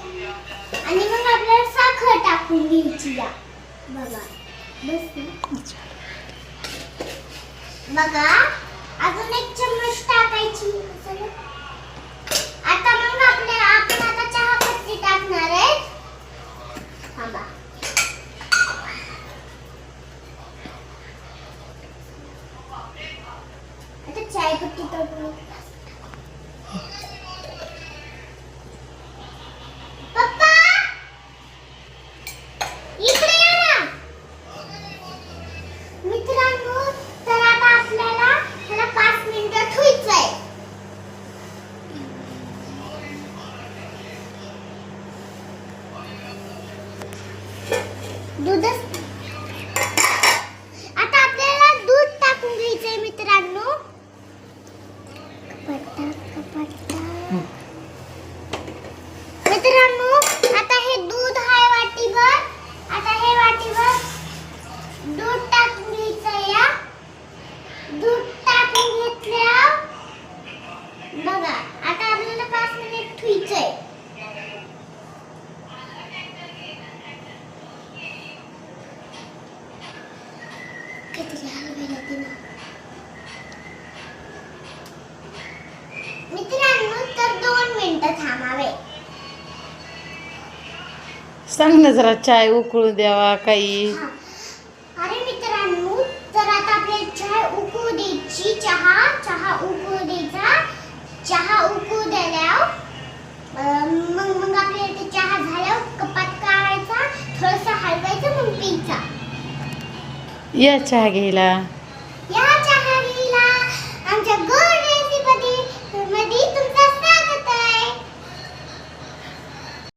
आणि मग आपल्याला साखर टाकून घ्यायची या बघा बस बघा अजून एक चम्मच टाकायची आता मग आपण आता चहा पत्ती टाकणार आहे थांबा आता चाय पत्ती टाकू पप्पा इकडे या ना मित्रांनो तर आता आपल्याला त्याला 5 मिनिटं ठेवायचंय दूध आता आपल्याला दूध टाकून घ्यायचंय मित्रांनो मित्रांनो आता हे दूध आहे वाटीभर आता हे वाटीभर दूध टाकून घ्यायचं या दूध टाकून घेतल्या बघा आता आपल्याला 5 मिनिट ठेवायचंय किती हलवायला दिला मित्रांनो तर 2 मिनिटं थांबावे सांग ना जरा चाय उकळू द्यावा काही अरे मित्रांनो तर आता आपल्याला चाय उकळू द्यायची चहा उकळू द्यायचा चहा उकळू द्यायला मग आपल्याला ते चहा झाल्यावर कपात काढायचा थोडंसं हलवायचं मग प्यायचा या चहा घ्यायला